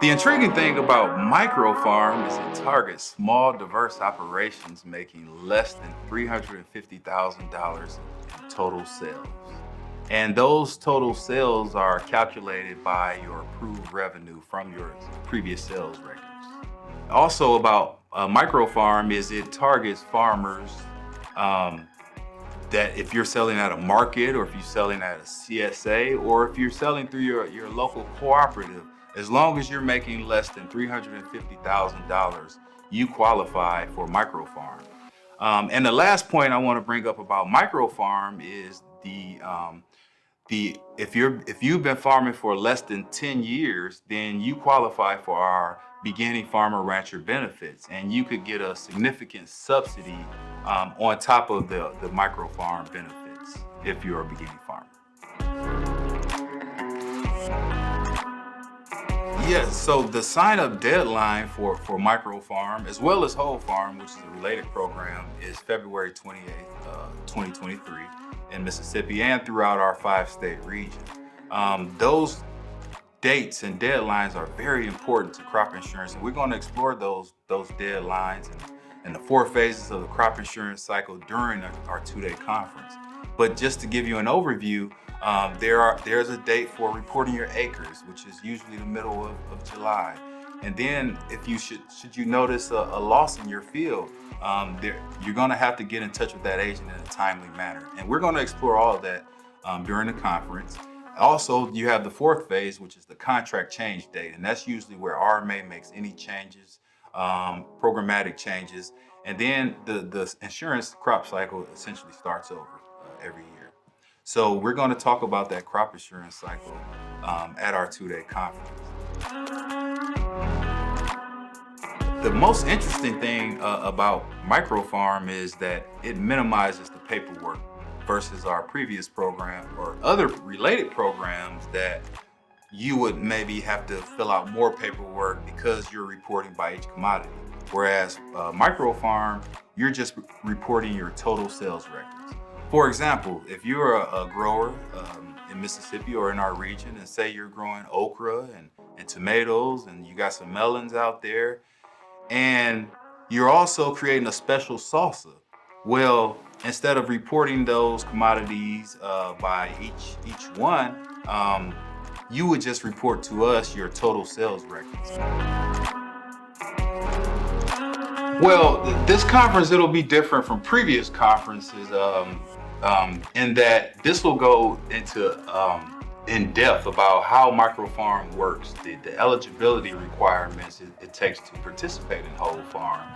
The intriguing thing about microfarm is it targets small, diverse operations making less than $350,000 in total sales. And those total sales are calculated by your approved revenue from your previous sales records. Also about microfarm is it targets farmers um, that if you're selling at a market or if you're selling at a CSA or if you're selling through your local cooperative, as long as you're making less than $350,000, you qualify for microfarm. And the last point I want to bring up about microfarm is if you've been farming for less than 10 years, then you qualify for our beginning farmer rancher benefits, and you could get a significant subsidy on top of the microfarm benefits if you're a beginning farmer. Yes, so the sign-up deadline for microfarm as well as whole farm, which is a related program, is February 28th, 2023 in Mississippi and throughout our 5-state region. Those dates and deadlines are very important to crop insurance, and we're going to explore those deadlines and the 4 phases of the crop insurance cycle during our 2-day conference. But just to give you an overview, there's a date for reporting your acres, which is usually the middle of July. And then if you should you notice a loss in your field, you're going to have to get in touch with that agent in a timely manner. And we're going to explore all of that during the conference. Also, you have the 4th phase, which is the contract change date. And that's usually where RMA makes any changes, programmatic changes. And then the insurance crop cycle essentially starts over every year. So we're going to talk about that crop insurance cycle at our 2-day conference. The most interesting thing about microfarm is that it minimizes the paperwork versus our previous program or other related programs that you would maybe have to fill out more paperwork because you're reporting by each commodity. Whereas microfarm, you're just reporting your total sales records. For example, if you're a grower in Mississippi or in our region, and say you're growing okra and tomatoes and you got some melons out there, and you're also creating a special salsa, well, instead of reporting those commodities by each one, you would just report to us your total sales records. Well, this conference, it'll be different from previous conferences in that this will go into in depth about how microfarm works, the eligibility requirements it takes to participate in whole farm,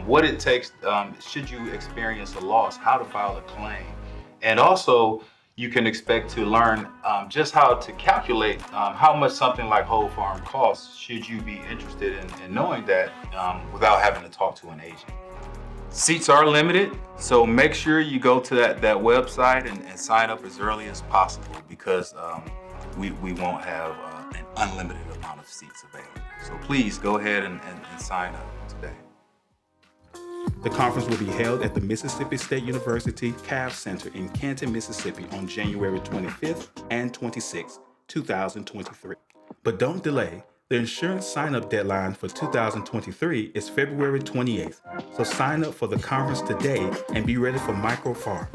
what it takes should you experience a loss, how to file a claim, and also you can expect to learn just how to calculate how much something like whole farm costs should you be interested in knowing that without having to talk to an agent. Seats are limited, so make sure you go to that website and sign up as early as possible because we won't have an unlimited amount of seats available. So please go ahead and sign up today. The conference will be held at the Mississippi State University CAV Center in Canton, Mississippi on January 25th and 26th, 2023. But don't delay. The insurance sign-up deadline for 2023 is February 28th, so sign up for the conference today and be ready for microfarm.